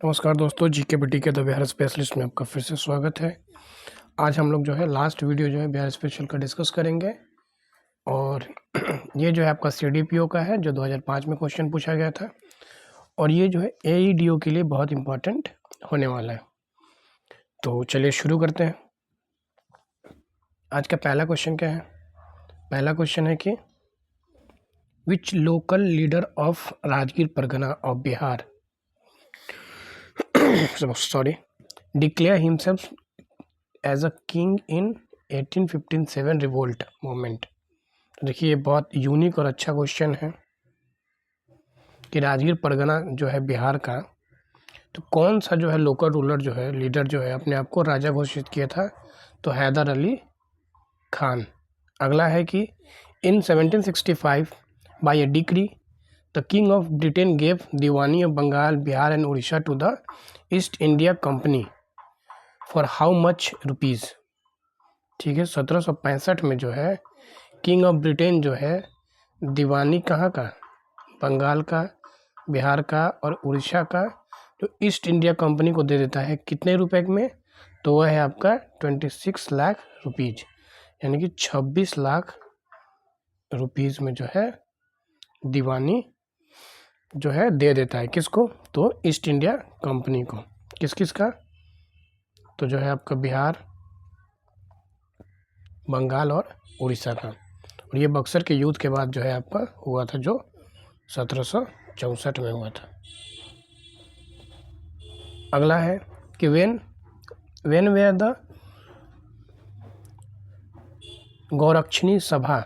नमस्कार दोस्तों, GK BT के द बिहार स्पेशलिस्ट में आपका फिर से स्वागत है। आज हम लोग जो है लास्ट वीडियो जो है बिहार स्पेशल का डिस्कस करेंगे और ये जो है आपका सीडीपीओ का है जो 2005 में क्वेश्चन पूछा गया था और ये जो है एईडीओ के लिए बहुत इंपॉर्टेंट होने वाला है। तो चलिए शुरू करते हैं। आज का पहला क्वेश्चन क्या है? पहला क्वेश्चन है कि which local leader of Rajgir pargana of Bihar declare himself as a king in 1857 revolt movement। तो देखिए ये बहुत यूनिक और अच्छा क्वेश्चन है कि राजगीर परगना जो है बिहार का, तो कौन सा जो है लोकल रूलर जो है लीडर जो है अपने आप को राजा घोषित किया था? तो हैदर अली खान। अगला है कि in 1765 by a decree the king of Britain gave दीवानी of Bengal, Bihar and Orissa to the East India company for how much rupees. ठीक है, 1765 में जो है किंग ऑफ ब्रिटेन जो है दीवानी कहाँ का? बंगाल का, बिहार का और उड़ीसा का जो ईस्ट इंडिया कंपनी को दे देता है कितने रुपए में? तो वह है आपका 26 लाख रुपीज़, यानी कि 26 लाख रुपीज़ में जो है दीवानी जो है दे देता है किसको? तो ईस्ट इंडिया कंपनी को। किस किस का? तो जो है आपका बिहार, बंगाल और उड़ीसा का। और ये बक्सर के युद्ध के बाद जो है आपका हुआ था, जो 1764 में हुआ था। अगला है कि वेन वेयर द गौरक्षणी सभा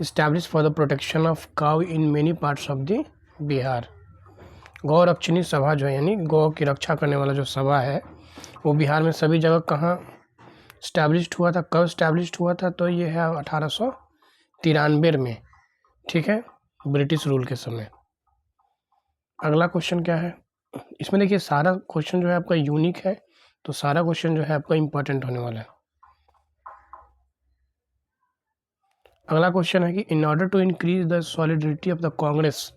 established for the protection of cow in many parts of the Bihar. Gaurakshani सभा जो है यानी गौ की रक्षा करने वाला जो सभा है वो बिहार में सभी जगह कहाँ स्टैब्लिश्ड हुआ था? कब स्टैब्लिश्ड हुआ था? तो ये है 1893 में। ठीक है, ब्रिटिश रूल के समय। अगला क्वेश्चन क्या है? इसमें देखिए सारा क्वेश्चन जो है आपका यूनिक है, तो सारा क्वेश्चन जो है आपका इम्पोर्टेंट होने वाला है। अगला क्वेश्चन है कि in order to increase the solidity of the Congress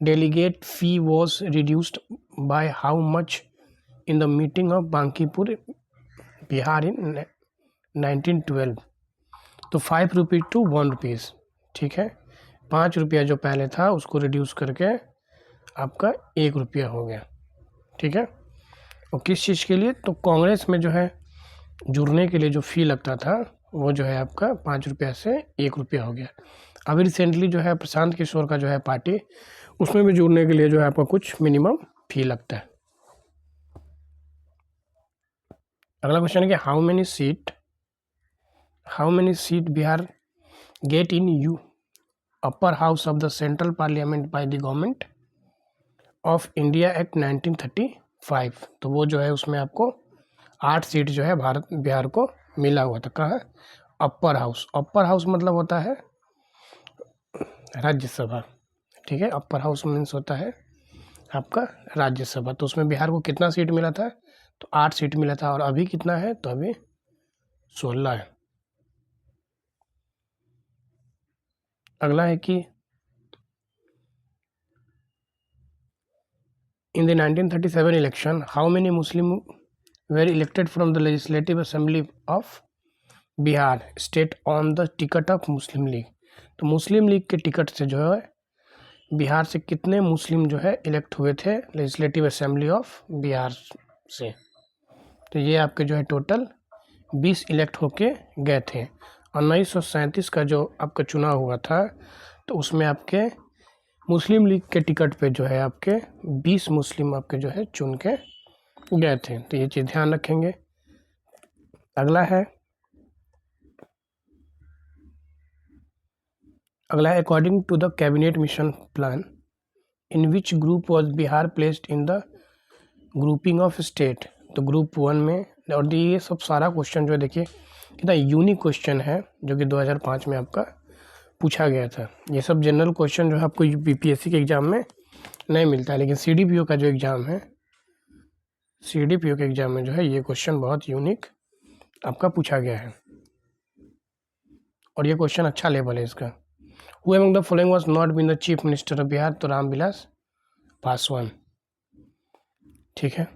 delegate fee was reduced by how much in the meeting of Bankipur Bihar in 1912। तो 5 रुपीज़ टू 1 रुपीज़। ठीक है, 5 रुपया जो पहले था उसको रिड्यूस करके आपका 1 रुपया हो गया। ठीक है, और किस चीज़ के लिए? तो कांग्रेस में जो है जुड़ने के लिए जो फ़ी लगता था वो जो है आपका 5 रुपया से 1 रुपया हो गया। अभी रिसेंटली जो है प्रशांत किशोर का जो है पार्टी, उसमें भी जुड़ने के लिए जो है आपका कुछ मिनिमम फ़ी लगता है। अगला क्वेश्चन है कि how many seat Bihar get in you upper house of the central parliament by the government of India act 1935। तो वो जो है उसमें आपको 8 सीट जो है बिहार को मिला हुआ था। कहाँ? Upper house. अपर हाउस मतलब होता है राज्यसभा। ठीक है, अपर हाउस मीन्स होता है आपका राज्यसभा। तो उसमें बिहार को कितना सीट मिला था? तो 8 सीट मिला था। और अभी कितना है? तो अभी 16 है। अगला है कि in the 1937 election how many Muslim were elected from the legislative assembly of Bihar state on the ticket of Muslim League. तो मुस्लिम लीग के टिकट से जो है बिहार से कितने मुस्लिम जो है इलेक्ट हुए थे लेजिस्लेटिव असेंबली ऑफ बिहार से? तो ये आपके जो है टोटल 20 इलेक्ट होके गए थे। और 1937 का जो आपका चुनाव हुआ था तो उसमें आपके मुस्लिम लीग के टिकट पे जो है आपके 20 मुस्लिम आपके जो है चुन के गए थे। तो ये चीज़ ध्यान रखेंगे। अगला है according to the Cabinet Mission Plan in which group was Bihar placed in the grouping of state. तो ग्रुप 1 में। और ये सब सारा क्वेश्चन जो है देखिए कितना यूनिक क्वेश्चन है जो कि 2005 में आपका पूछा गया था। ये सब जनरल क्वेश्चन जो है आपको बीपीएससी के एग्ज़ाम में नहीं मिलता है, लेकिन सीडीपीओ का जो एग्ज़ाम है, सीडीपीओ के एग्ज़ाम में जो है ये क्वेश्चन बहुत यूनिक आपका पूछा गया है और ये क्वेश्चन अच्छा लेवल है इसका। Who among the following was not been the chief minister of Bihar, तो रामविलास पासवान। ठीक है,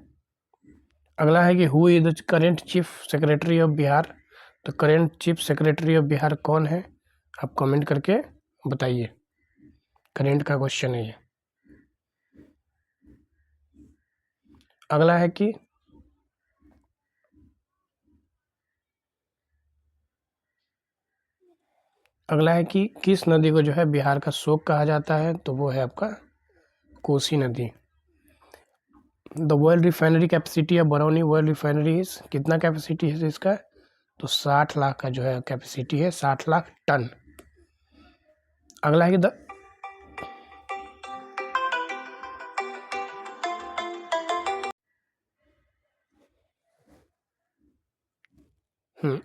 अगला है कि who is the current chief secretary of Bihar, तो current chief secretary of Bihar कौन है, आप कमेंट करके बताइए। करेंट का क्वेश्चन है ये। अगला है कि किस नदी को जो है बिहार का शोक कहा जाता है, तो वो है आपका कोसी नदी। The world refinery capacity of Barauni world refinery is, कितना कैपेसिटी है इसका, तो 60 लाख का जो है कैपेसिटी है, 60 लाख टन। अगला है कि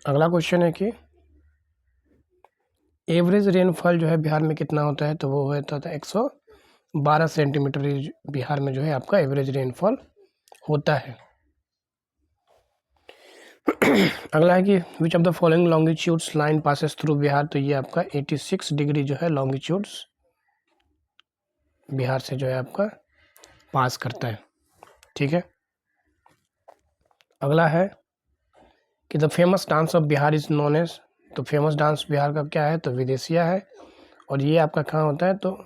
अगला क्वेश्चन है कि एवरेज रेनफॉल जो है बिहार में कितना होता है, तो वो होता था 112 सेंटीमीटर बिहार में जो है आपका एवरेज रेनफॉल होता है। अगला है कि which of the following longitudes line passes through Bihar, तो ये आपका 86 डिग्री जो है लॉन्गिट्यूड्स बिहार से जो है आपका पास करता है। ठीक है, अगला है कि the famous dance of Bihar is known as, तो फेमस डांस बिहार का क्या है, तो विदेशिया है। और ये आपका कहाँ होता है, तो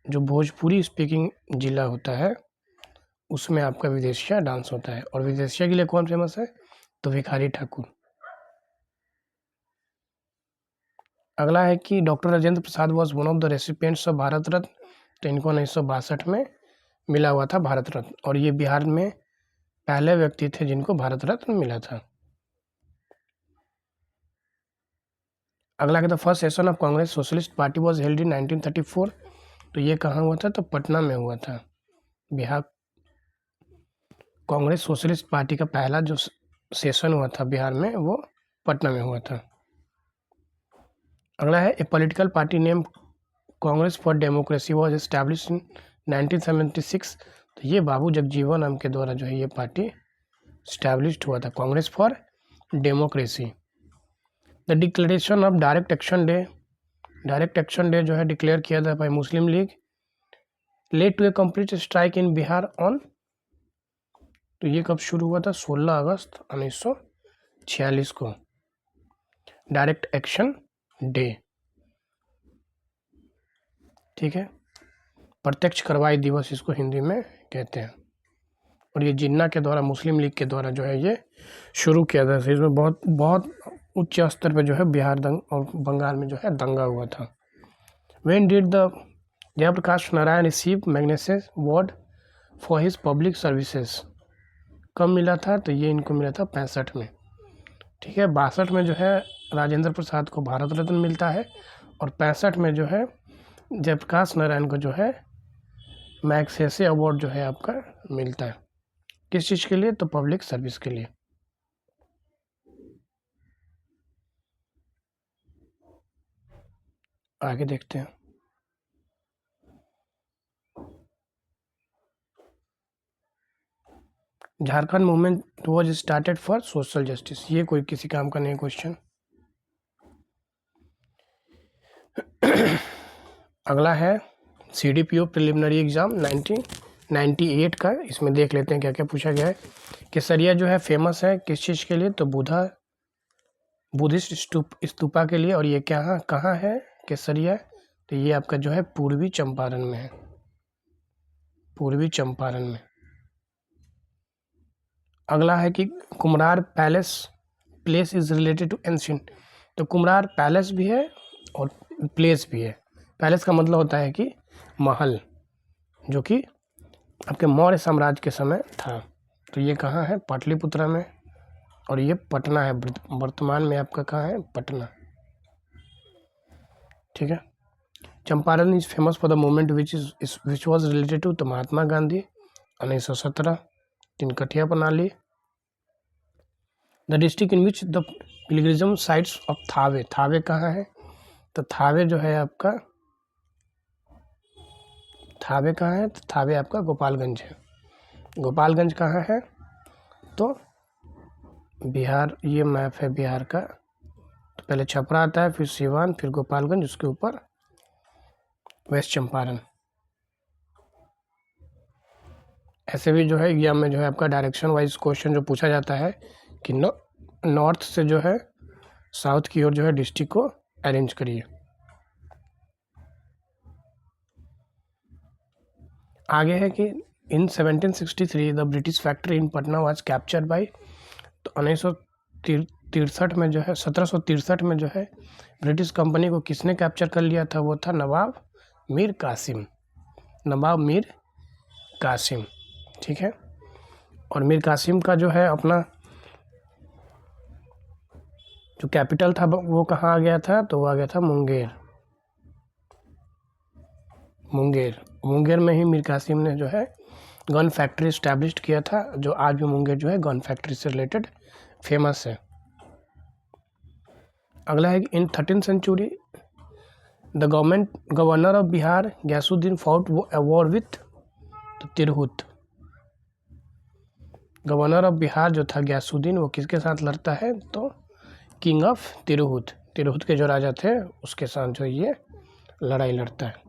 जो भोजपुरी स्पीकिंग जिला होता है उसमें आपका विदेशिया डांस होता है। और विदेशिया के लिए कौन फेमस है, तो भिखारी ठाकुर। अगला है कि doctor Rajendra Prasad was one of the recipients of Bharat Ratna, तो इनको 1962 में मिला हुआ था भारत रत्न। और ये बिहार में पहले व्यक्ति थे जिनको भारत रत्न मिला था। अगला है the first session of Congress socialist party was held in 1934, तो ये कहाँ हुआ था, तो पटना में हुआ था। बिहार कांग्रेस सोशलिस्ट पार्टी का पहला जो सेशन हुआ था बिहार में, वो पटना में हुआ था। अगला है a political party name Congress for democracy was establish in 1976, तो ये बाबू जगजीवन राम के द्वारा जो है ये पार्टी स्टैब्लिश्ड हुआ था, Congress for Democracy. The declaration of direct action day जो है डिक्लेयर किया था by Muslim League, led to a complete strike in Bihar on, तो ये कब शुरू हुआ था, 16 अगस्त 1946 को, डायरेक्ट एक्शन डे। ठीक है, प्रत्यक्ष कार्रवाई दिवस इसको हिंदी में कहते हैं। और ये जिन्ना के द्वारा, मुस्लिम लीग के द्वारा जो है ये शुरू किया था। इसमें बहुत बहुत उच्च स्तर पे जो है बिहार और बंगाल में जो है दंगा हुआ था। When did the Jayaprakash Narayan receive Magsaysay award for his public services, कब मिला था, तो ये इनको मिला था 65 में। ठीक है, 62 में जो है राजेंद्र प्रसाद को भारत रत्न मिलता है, और 65 में जो है जयप्रकाश नारायण को जो है मैग्सेसे अवार्ड जो है आपका मिलता है। किस चीज़ के लिए, तो पब्लिक सर्विस के लिए। आगे देखते हैं। Jharkhand movement was started for social justice, ये कोई किसी काम का नहीं क्वेश्चन। अगला है CDPO प्रिलिमिनरी एग्जाम 1998 का, इसमें देख लेते हैं क्या क्या पूछा गया है। केसरिया जो है फेमस है किस चीज़ के लिए, तो बुद्धिस्ट स्तूपा के लिए। और ये कहाँ है केसरिया, तो ये आपका जो है पूर्वी चंपारण में है, पूर्वी चंपारण में। अगला है कि Kumhrar place is related to ancient, तो कुम्हरार पैलेस भी है और प्लेस भी है। पैलेस का मतलब होता है कि महल, जो कि आपके मौर्य साम्राज्य के समय था। तो ये कहाँ है, पाटलिपुत्रा में। और ये पटना है, वर्तमान में आपका कहाँ है, पटना। ठीक है, Champaran is famous for the movement which was related to Mahatma Gandhi 1917, Tinkathia प्रणाली। The district in which the pilgrimage sites of Thawe कहाँ है, तो थावे जो है आपका, थावे कहाँ है, तो थावे आपका गोपालगंज है। गोपालगंज कहाँ है, तो बिहार, ये मैप है बिहार का, तो पहले छपरा आता है, फिर सिवान, फिर गोपालगंज, उसके ऊपर वेस्ट चंपारण। ऐसे भी जो है एग्जाम में जो है आपका डायरेक्शन वाइज क्वेश्चन जो पूछा जाता है कि नॉर्थ से जो है साउथ की ओर जो है डिस्ट्रिक्ट को अरेंज करिए। आगे है कि इन 1763 the British factory in Patna was captured by. तो 1963 में जो है 1763 में जो है ब्रिटिश कंपनी को किसने कैप्चर कर लिया था? वो था नवाब मीर कासिम। नवाब मीर कासिम, ठीक है। और मीर कासिम का जो है अपना जो कैपिटल था वो कहाँ आ गया था? तो वो आ गया था मुंगेर। मुंगेर में ही मीर कासिम ने जो है गन फैक्ट्री इस्टेब्लिश किया था, जो आज भी मुंगेर जो है गन फैक्ट्री से रिलेटेड फेमस है। अगला है in 13th century the governor of Bihar Ghiyasuddin fought war with Tirhut. Governor of Bihar जो था गयासुद्दीन, वो किसके साथ लड़ता है? तो किंग ऑफ तिरहुत के जो राजा थे उसके साथ जो ये लड़ाई लड़ता है।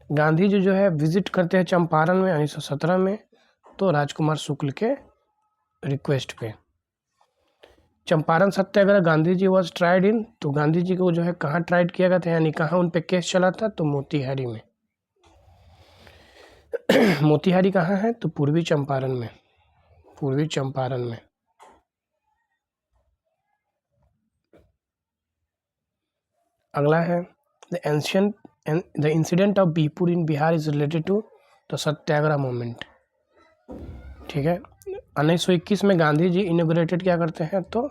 गांधी जी जो है विजिट करते हैं चंपारण में 1917 में, तो राजकुमार शुक्ल के रिक्वेस्ट पे। चंपारण सत्याग्रह Gandhi ji was tried in, तो गांधी जी को जो है कहाँ ट्राइड किया गया था, यानी कहाँ उन पे केस चला था? तो मोतिहारी में। मोतिहारी कहाँ है? तो पूर्वी चंपारण में। अगला है the incident of Bihpur in Bihar is related to the Satyagraha movement, ठीक है। 1921 में गांधी जी इनॉग्रेटेड क्या करते हैं? तो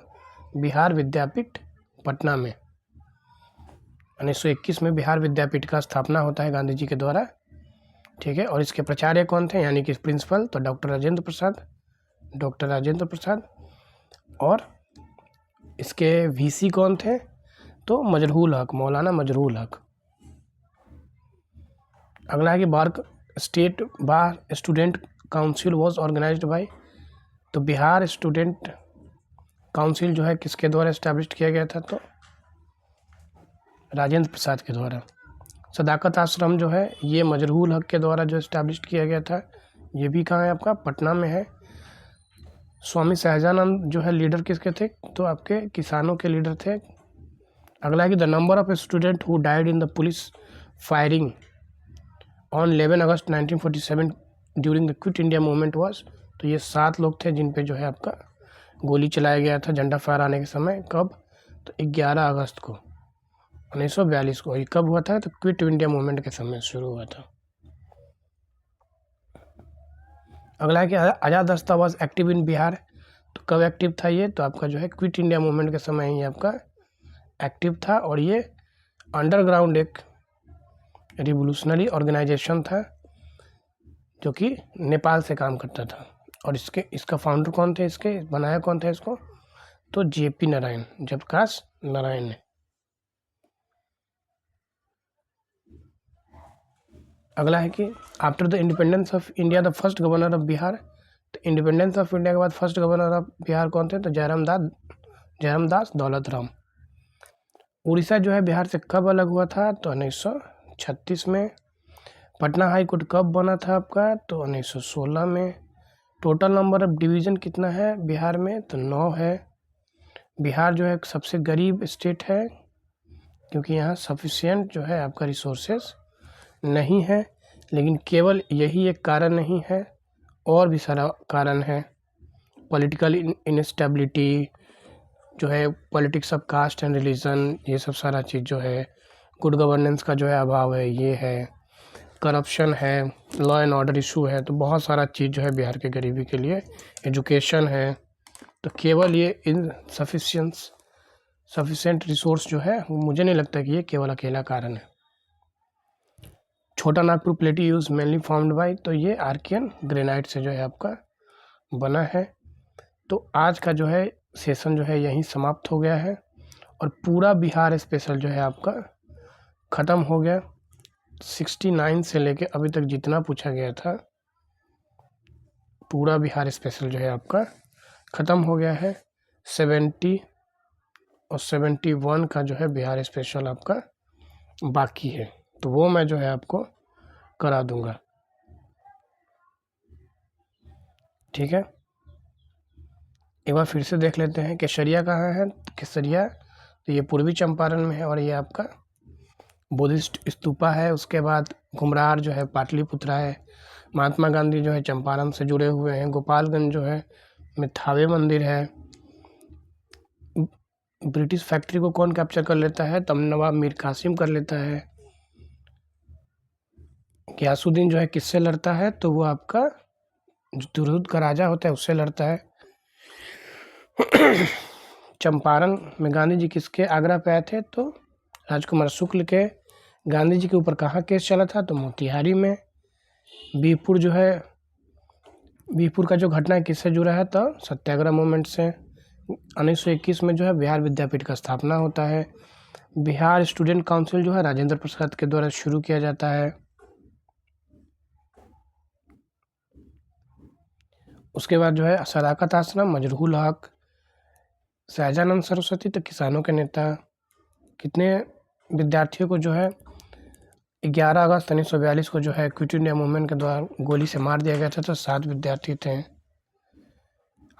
बिहार विद्यापीठ पटना में। 1921 में बिहार विद्यापीठ का स्थापना होता है गांधी जी के द्वारा, ठीक है। और इसके प्राचार्य कौन थे, यानी कि प्रिंसिपल? तो डॉक्टर राजेंद्र प्रसाद। और इसके वीसी कौन थे? तो मौलाना मजरूल हक। अगला है कि state bar student council was organized by. तो बिहार स्टूडेंट काउंसिल जो है किसके द्वारा इस्टेब्लिश किया गया था? तो राजेंद्र प्रसाद के द्वारा। सदाकत आश्रम जो है ये मजरूल हक के द्वारा जो इस्टेब्लिश किया गया था, ये भी कहाँ है? आपका पटना में है। स्वामी सहजानंद जो है लीडर किसके थे? तो आपके किसानों के लीडर थे। अगला है कि the number of student who died in the police firing on 11 August 1947 during the quit India movement was. तो ये 7 लोग थे जिन पे जो है आपका गोली चलाया गया था झंडा फहराने के समय। कब? तो 11 अगस्त को 1942 को। ये कब हुआ था? तो क्विट इंडिया मूवमेंट के समय शुरू हुआ था। अगला है कि आज़ाद रास्ता वॉज एक्टिव इन बिहार। तो कब एक्टिव था ये? तो आपका जो है क्विट इंडिया मूवमेंट के समय ही आपका एक्टिव था। और ये अंडरग्राउंड एक रिवोल्यूशनरी ऑर्गेनाइजेशन था जो कि नेपाल से काम करता था। और इसका फाउंडर कौन थे? इसके बनाया कौन था इसको? तो JP नारायण, जयप्रकाश नारायण ने। अगला है कि after the independence of India the first governor of Bihar. तो इंडिपेंडेंस ऑफ इंडिया के बाद फर्स्ट गवर्नर ऑफ बिहार कौन थे? तो जयराम दास दौलत राम। उड़ीसा जो है बिहार से कब अलग हुआ था? तो 1936 में। पटना हाई कोर्ट कब बना था आपका? तो 1916 में। टोटल नंबर ऑफ डिवीज़न कितना है बिहार में? तो 9 है। बिहार जो है सबसे गरीब स्टेट है क्योंकि यहाँ सफिशिएंट जो है आपका रिसोर्सेस नहीं है। लेकिन केवल यही एक कारण नहीं है, और भी सारा कारण है। पॉलिटिकल इनस्टेबिलिटी जो है, politics of caste and religion, ये सब सारा चीज़ जो है। गुड गवर्नेंस का जो है अभाव है, ये है। करप्शन है, लॉ एंड ऑर्डर इशू है। तो बहुत सारा चीज़ जो है बिहार के गरीबी के लिए। एजुकेशन है। तो केवल ये सफिशिएंट रिसोर्स जो है, मुझे नहीं लगता कि ये केवल अकेला कारण है। छोटा नागपुर प्लेटी यूज मेनली फॉर्म्ड बाय। तो ये आर्कियन ग्रेनाइट से जो है आपका बना है। तो आज का जो है सेशन जो है यहीं समाप्त हो गया है, और पूरा बिहार स्पेशल जो है आपका ख़त्म हो गया। 69 से लेके अभी तक जितना पूछा गया था, पूरा बिहार स्पेशल जो है आपका ख़त्म हो गया है। 70 और 71 का जो है बिहार स्पेशल आपका बाकी है। तो वो मैं जो है आपको करा दूंगा। ठीक है, एक बार फिर से देख लेते हैं केसरिया कहाँ है। केसरिया तो ये पूर्वी चंपारण में है, और ये आपका बुद्धिस्ट स्तूपा है। उसके बाद घुमरार जो है पाटलिपुत्रा है। महात्मा गांधी जो है चंपारण से जुड़े हुए हैं। गोपालगंज जो है में थावे मंदिर है। ब्रिटिश फैक्ट्री को कौन कैप्चर कर लेता है? तब नवाब मीर कासिम कर लेता है। गयासुद्दीन जो है किससे लड़ता है? तो वो आपका जो तुरुद का राजा होता है उससे लड़ता है। चंपारण में गांधी जी किसके आगरा पे आए थे? तो राजकुमार शुक्ल के। गांधी जी के ऊपर कहाँ केस चला था? तो मोतिहारी में। बीहपुर जो है, बीहपुर का जो घटना है किससे जुड़ा है? तो सत्याग्रह मूवमेंट से। 1921 में जो है बिहार विद्यापीठ का स्थापना होता है। बिहार स्टूडेंट काउंसिल जो है राजेंद्र प्रसाद के द्वारा शुरू किया जाता है। उसके बाद जो है सदाकत आश्रम, मजरूल हक, सहजानंद सरस्वती तो किसानों के नेता। कितने विद्यार्थियों को जो है 11 अगस्त 1942 को जो है क्विट इंडिया मूवमेंट के द्वारा गोली से मार दिया गया था? तो 7 विद्यार्थी थे।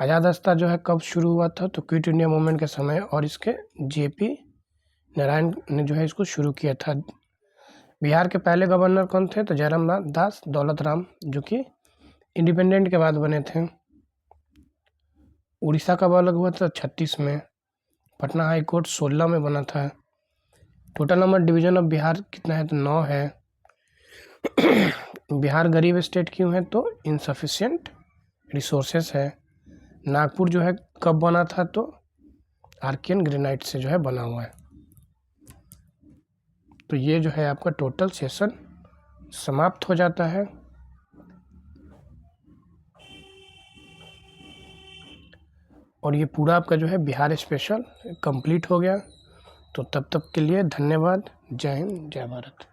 आज़ाद रास्ता जो है कब शुरू हुआ था? तो क्विट इंडिया मूवमेंट के समय, और इसके जेपी नारायण ने जो है इसको शुरू किया था। बिहार के पहले गवर्नर कौन थे? तो जयराम दास दौलत राम, जो कि इंडिपेंडेंट के बाद बने थे। उड़ीसा कब अलग हुआ था? 36 में। पटना हाई कोर्ट 16 में बना था। Total number division of Bihar कितना है? तो 9 है। बिहार गरीब स्टेट क्यों है? तो इनसफिशिएंट रिसोर्सेस है। नागपुर जो है कब बना था? तो आर्कियन ग्रेनाइट से जो है बना हुआ है। तो ये जो है आपका टोटल सेशन समाप्त हो जाता है। और ये पूरा आपका जो है बिहार स्पेशल कंप्लीट हो गया। तो तब तक के लिए धन्यवाद। जय हिंद, जय भारत।